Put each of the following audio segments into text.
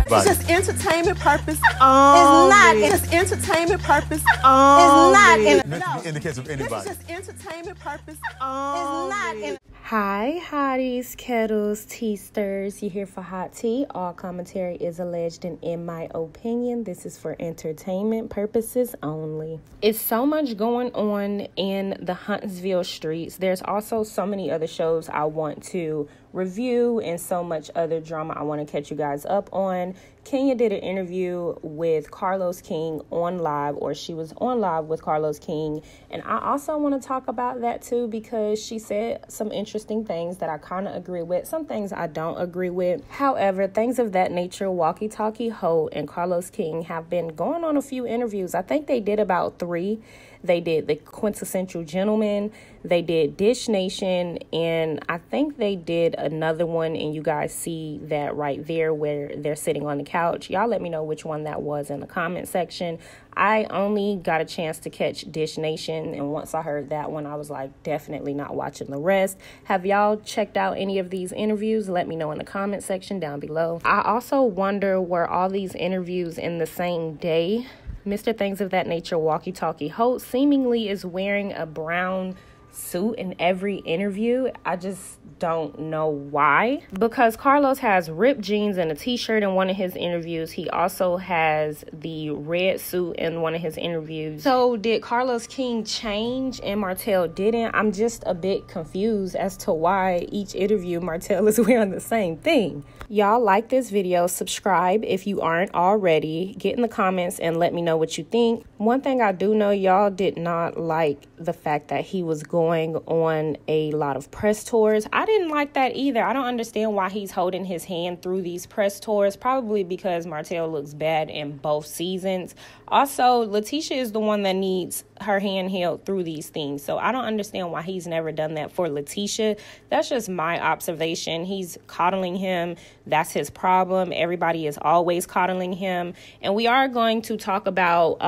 It's just entertainment purpose. It's not. It's entertainment purpose. It's not. No. In the case of anybody. It's just entertainment purpose. It's not. Hi, hotties, kettles, tea stirs. You're here for hot tea. All commentary is alleged, and in my opinion, this is for entertainment purposes only. It's so much going on in the Huntsville streets. There's also so many other shows I want to review and so much other drama I want to catch you guys up on. Kenya did an interview with Carlos King on live, or she was on live with Carlos King, and I also want to talk about that too because she said some interesting things that I kind of agree with, some things I don't agree with. However, things of that nature, Walkie Talkie Holt and Carlos King have been going on a few interviews. I think they did about 3. They did the Quintessential Gentleman, they did Dish Nation, and I think they did another one, and you guys see that right there where they're sitting on the couch. Y'all let me know which one that was in the comment section. I only got a chance to catch Dish Nation, and once I heard that one, I was like, definitely not watching the rest. Have y'all checked out any of these interviews? Let me know in the comment section down below. I also wonder, were all these interviews in the same day? Mr. Things of That Nature, Walkie Talkie Holt, seemingly is wearing a brown suit in every interview. I just don't know why. Because Carlos has ripped jeans and a t-shirt in one of his interviews. He also has the red suit in one of his interviews. So did Carlos King change and Martell didn't? I'm just a bit confused as to why each interview Martell is wearing the same thing. Y'all like this video, subscribe if you aren't already, get in the comments and let me know what you think. One thing I do know, y'all did not like the fact that he was going on a lot of press tours. I didn't like that either. I don't understand why he's holding his hand through these press tours, probably because Martell looks bad in both seasons. Also, Letitia is the one that needs her hand held through these things, so I don't understand why he's never done that for Letitia. That's just my observation. He's coddling him. That's his problem. Everybody is always coddling him. And we are going to talk about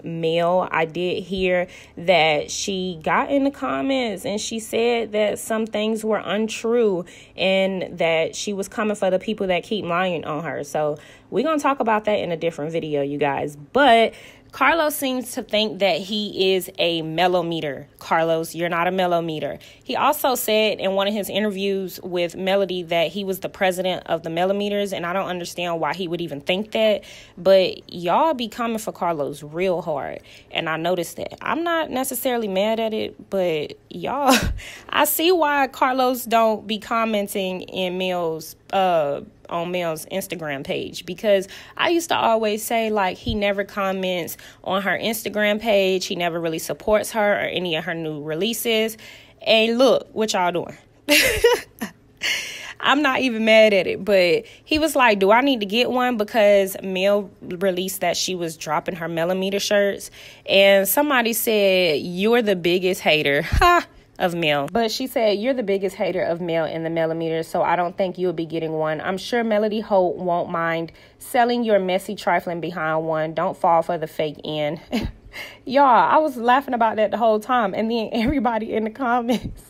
Mel. I did hear that she got in the comments and she said that some things were untrue and that she was coming for the people that keep lying on her. So we're going to talk about that in a different video, you guys. But Carlos seems to think that he is a mellometer. Carlos, you're not a mellometer. He also said in one of his interviews with Melody that he was the president of the mellometers, and I don't understand why he would even think that. But y'all be coming for Carlos real hard, and I noticed that. I'm not necessarily mad at it, but y'all, I see why Carlos don't be commenting in Mel's on Mel's Instagram page, because I used to always say, like, he never comments on her Instagram page. He never really supports her or any of her new releases. And look what y'all doing. I'm not even mad at it, but he was like, do I need to get one? Because Mel released that she was dropping her mellometer shirts, and somebody said, you're the biggest hater. Ha! Of Mel. But she said, you're the biggest hater of Mel in the mellometer, so I don't think you'll be getting one. I'm sure Melody Holt won't mind selling your messy trifling behind one. Don't fall for the fake end. Y'all, I was laughing about that the whole time, and then everybody in the comments,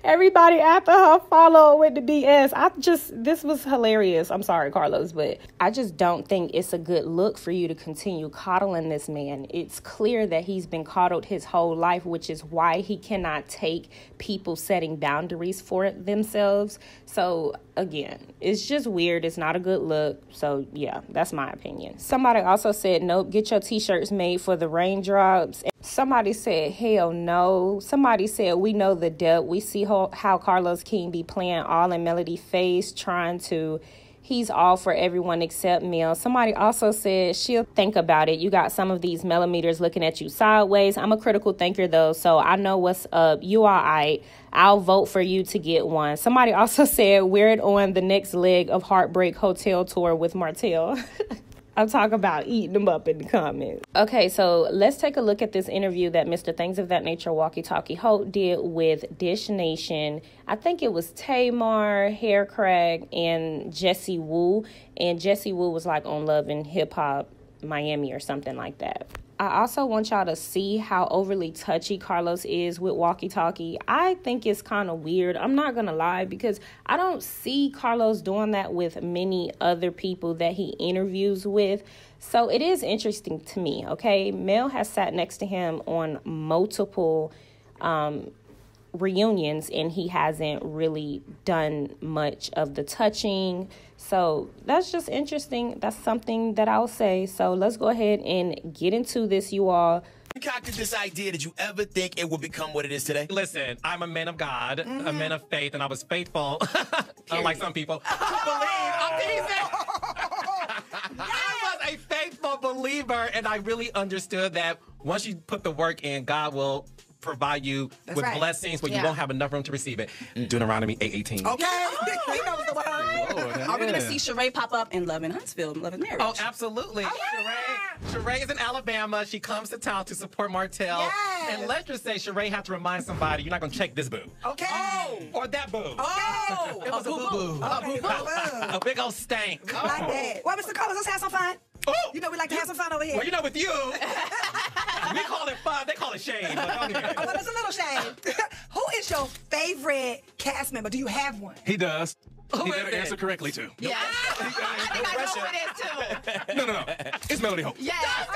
everybody after her followed with the BS. This was hilarious. I'm sorry, Carlos, but I just don't think it's a good look for you to continue coddling this man. It's clear that he's been coddled his whole life, which is why he cannot take people setting boundaries for themselves. So again, it's just weird. It's not a good look. So yeah, that's my opinion. Somebody also said, nope, get your t-shirts made for the raindrops. Somebody said, hell no. Somebody said, we know the depth. We see how Carlos King be playing all in Melody face, he's all for everyone except Mel. Somebody also said, she'll think about it. You got some of these mellometers looking at you sideways. I'm a critical thinker, though, so I know what's up. You all right. I'll vote for you to get one. Somebody also said, wear it on the next leg of Heartbreak Hotel Tour with Martell. I'm talking about eating them up in the comments. Okay, so let's take a look at this interview that Mr. Things of That Nature, Walkie Talkie Holt, did with Dish Nation. I think it was Tamar, Hair Crag, and Jessie Woo. And Jessie Woo was like on Love and Hip Hop Miami or something like that. I also want y'all to see how overly touchy Carlos is with walkie-talkie. I think it's kind of weird. I'm not going to lie, because I don't see Carlos doing that with many other people that he interviews with. So it is interesting to me, okay? Mel has sat next to him on multiple reunions, and he hasn't really done much of the touching. So that's just interesting. That's something that I'll say. So let's go ahead and get into this, you all. Concocted this idea? Did you ever think it would become what it is today? Listen, I'm a man of God, a man of faith, and I was faithful, unlike some people, to believe. I'm teasing. I was a faithful believer, and I really understood that once you put the work in, God will provide you with blessings, but you won't have enough room to receive it. Deuteronomy 8:18. Okay. He knows the word. Are we going to see Sheree pop up in Love in Huntsville, Love and Marriage? Oh, absolutely. Sheree is in Alabama. She comes to town to support Martell. Yes. And let's just say Sheree had to remind somebody, you're not going to check this boo. Okay. Oh. Or that boo. Oh. It was a boo-boo. A big old stank. Like that. Well, Mr. Carlos, let's have some fun. Oh. You know we like to have some fun over here. Well, you know, with you, we call it fun. They call it shade. But okay. Oh, well, it's a little shade. Who is your favorite cast member? Do you have one? He does. Who He is better it? answer correctly, too. Yeah. I think I know who it is, too. No. It's Melody Hope. Yes. Yes,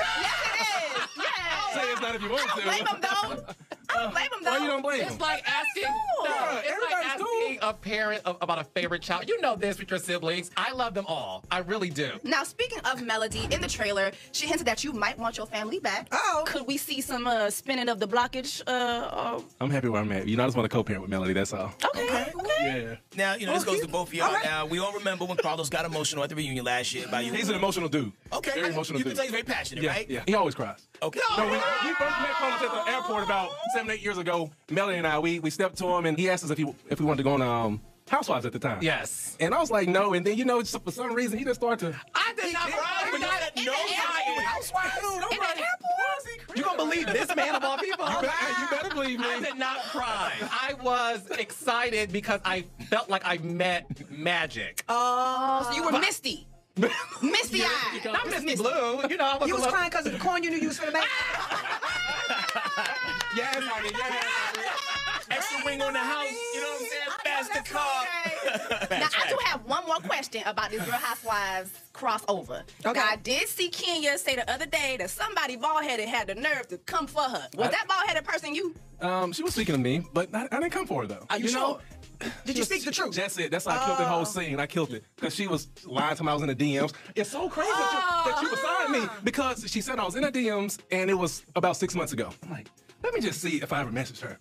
it is. Yes. Say it's not if you want to. Blame him, though. I don't blame him, though. Why you don't blame him? It's like asking, it's like asking a parent about a favorite child. You know this with your siblings. I love them all. I really do. Now, speaking of Melody, in the trailer, she hinted that you might want your family back. Oh. Could we see some spinning of the blockage? I'm happy where I'm at. You know, I just want to co-parent with Melody, that's all. Okay. Yeah. Now, you know, this goes to both of y'all. Now, we all remember when Carlos got emotional at the reunion last year about you. He's an emotional dude. Okay. Very emotional You dude. can tell he's very passionate, Yeah, right? yeah. He always cries. Okay. No, we first met Carlos at the airport about 7-8 years ago. Melody and I, we stepped to him, and he asked us if we wanted to go on Housewives at the time. Yes. And I was like, no. And then, you know, for some reason, he just started to... I did not cry. But not at no time. Housewives. Don't cry. You gonna believe this man of all people? You better believe me. I did not cry. I was excited because I felt like I met magic. Oh, so you were misty. Misty eyed. Not Misty Blue. You know, I was You was crying because of the corn you knew you was finna make. Yes, honey, yes. Extra wing on the house. You know what I'm saying? Faster car. Now, I do have one more question about this Real Housewives crossover. Okay. Now, I did see Kenya say the other day that somebody bald-headed had the nerve to come for her. Was that bald-headed person you? She was speaking to me, but I didn't come for her, though. Are you sure? Did you speak the truth? That's it. That's how I killed the whole scene. I killed it. Because she was lying to me I was in the DMs. It's so crazy that you assigned me. Because she said I was in the DMs, and it was about 6 months ago. I'm like, let me just see if I ever messaged her.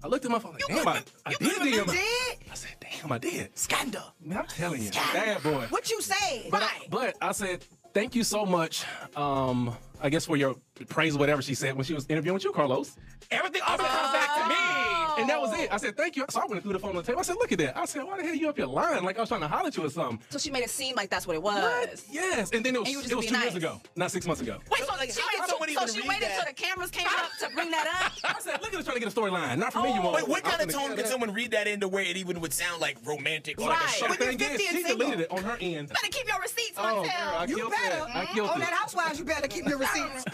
I looked at my phone like, damn, I did DM her. I said, damn, I did. Scandal. Man, I'm telling you. Bad boy. What you say? But I said, thank you so much, I guess, for your praise or whatever she said when she was interviewing with you, Carlos. Everything always comes back to me. And that was it. I said, thank you. So I went through the phone on the table. I said, look at that. I said, why the hell are you up here lying? Like I was trying to holler at you or something. So she made it seem like that's what it was. What? Yes. And then it was, And you were just it was 2 being years nice. ago, not 6 months ago. Wait, she waited till the cameras came up to bring that up? I said, look at us trying to get a storyline. Not for me, you want. Wait, what kind of tone could someone read that into where it even would sound like romantic or like a show? The thing is, she deleted it on her end. Better keep your receipts, Oh, girl, Martell. I killed that. I killed On it. that Housewives, you better keep your receipts.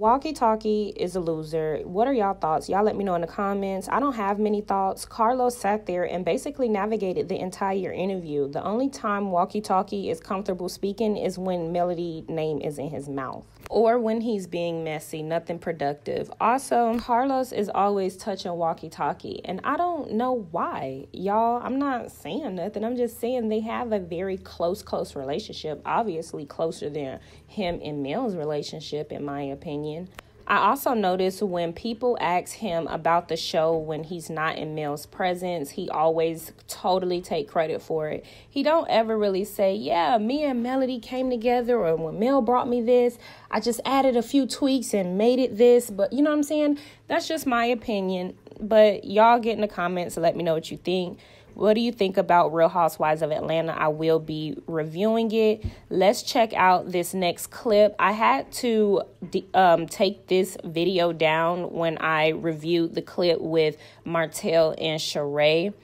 Walkie Talkie is a loser. What are y'all thoughts? Y'all let me know in the comments. I don't have many thoughts. Carlos sat there and basically navigated the entire interview. The only time Walkie Talkie is comfortable speaking is when Melody's name is in his mouth, or when he's being messy, nothing productive. Also, Carlos is always touching Walkie Talkie, and I don't know why. Y'all, I'm not saying nothing. I'm just saying they have a very close relationship, obviously closer than him and Mel's relationship, in my opinion. I also noticed when people ask him about the show when he's not in Mel's presence, he always totally take credit for it. He don't ever really say, yeah, me and Melody came together, or when Mel brought me this, I just added a few tweaks and made it this. But you know what I'm saying? That's just my opinion. But y'all get in the comments and let me know what you think. What do you think about Real Housewives of Atlanta? I will be reviewing it. Let's check out this next clip. I had to take this video down when I reviewed the clip with Martell and Sheree,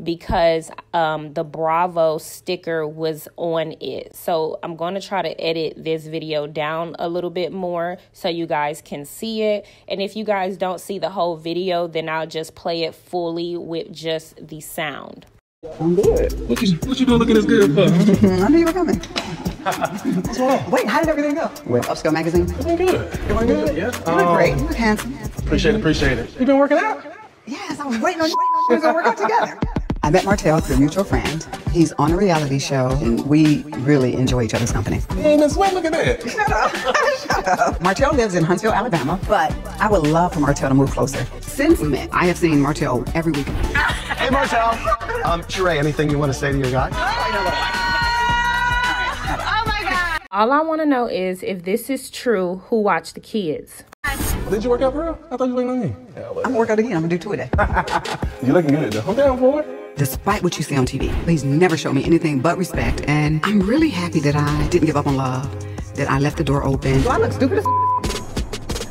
because the Bravo sticker was on it. So I'm going to try to edit this video down a little bit more so you guys can see it. And if you guys don't see the whole video, then I'll just play it fully with just the sound. I'm good. What you doing looking as good for? I knew you were coming. What's going on? Wait, how did everything go? With Upscale Magazine? Doing good. Doing good? Yeah. You look great. You look handsome. Appreciate it. You been working out? Yes, I was waiting on you to go work out together. I met Martell through a mutual friend. He's on a reality show, and we really enjoy each other's company. Hey, Miss Sweat, look at that. Shut up. Shut up. Martell lives in Huntsville, Alabama, but I would love for Martell to move closer. Since we met, I have seen Martell every week. Hey, Martell. Sheree, anything you want to say to your guy? All I want to know is if this is true, who watched the kids? Did you work out for real? I thought you were waiting on me. I'm gonna work out again. I'm gonna do 2 a day. You looking good though. I'm down for it. Despite what you see on TV, please never show me anything but respect. And I'm really happy that I didn't give up on love, that I left the door open. Do I look stupid as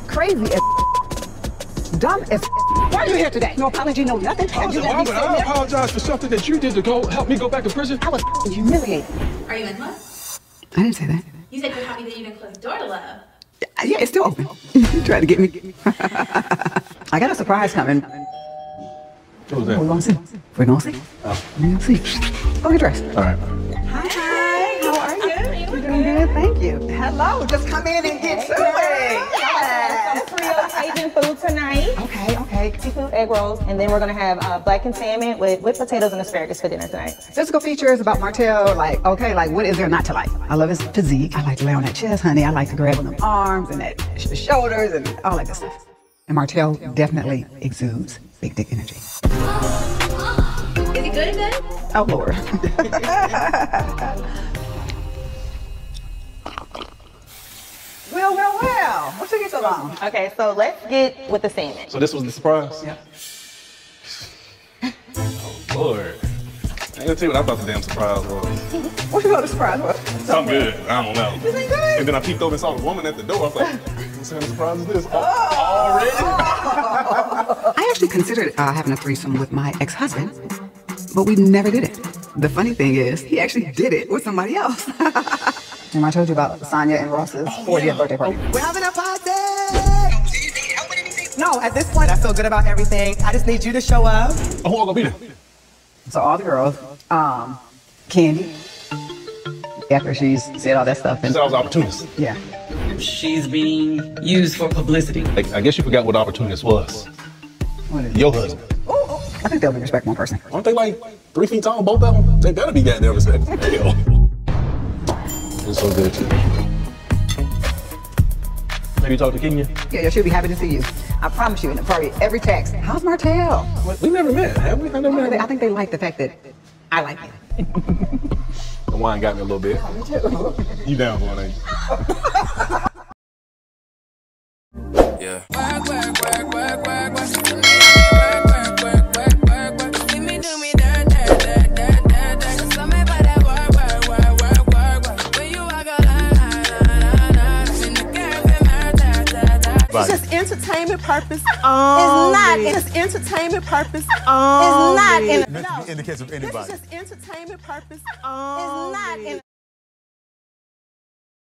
crazy as dumb as Why are you here today? No apology, no nothing. I apologize for something that you did to go help me go back to prison. I was humiliated. Are you in love? I didn't say that. You said you're happy that you didn't close the door to love. Yeah, it's still open. Try to get me. I got a surprise coming. What was that? We're gonna see. We're gonna see. Oh. We're gonna see. Go get dressed. All right. Hi, how are you? You're doing good, thank you. Hello, just come in and get to it. Some Creole Cajun food tonight. Okay. Seafood egg rolls, and then we're gonna have blackened salmon with potatoes and asparagus for dinner tonight. Physical features about Martell, like what is there not to like? I love his physique. I like to lay on that chest, honey. I like to grab on them arms and that shoulders and all that good stuff. And Martell definitely exudes big dick energy. Is he good then? Oh, Lord. Well. What took you so long? Okay, so let's get with the salmon. So this was the surprise? Yeah. Oh, Lord. I ain't gonna tell you what I thought the damn surprise was. What you thought the surprise was? Something good. I don't know. This ain't good? And then I peeked over and saw the woman at the door. I was like, what kind of surprise is this? Already? I actually considered having a threesome with my ex-husband, but we never did it. The funny thing is, he actually did it with somebody else. And I told you about Sonia and Ross's 40th birthday party. We're having a party! No, at this point, I feel good about everything. I just need you to show up. Oh, who gonna be there? So all the girls, Candy, after she's said all that stuff. You said I was an opportunist. Yeah. She's being used for publicity. I guess you forgot what opportunist was. What is it? Your husband. I think they'll be respect one person. Aren't they like 3 feet tall, both of them? They better be goddamn respect. Hell. It's so good. Maybe you talk to Kenya? Yeah, she'll be happy to see you. I promise you in the party, every text, how's Martell? We never met, have we? I never met. I think they like the fact that I like you. The wine got me a little bit. Me too. You down for it, ain't you? Yeah. It's just entertainment purpose only. It's not. It's entertainment purpose only. It's not. In the case of anybody. This is just entertainment purpose only. It's not.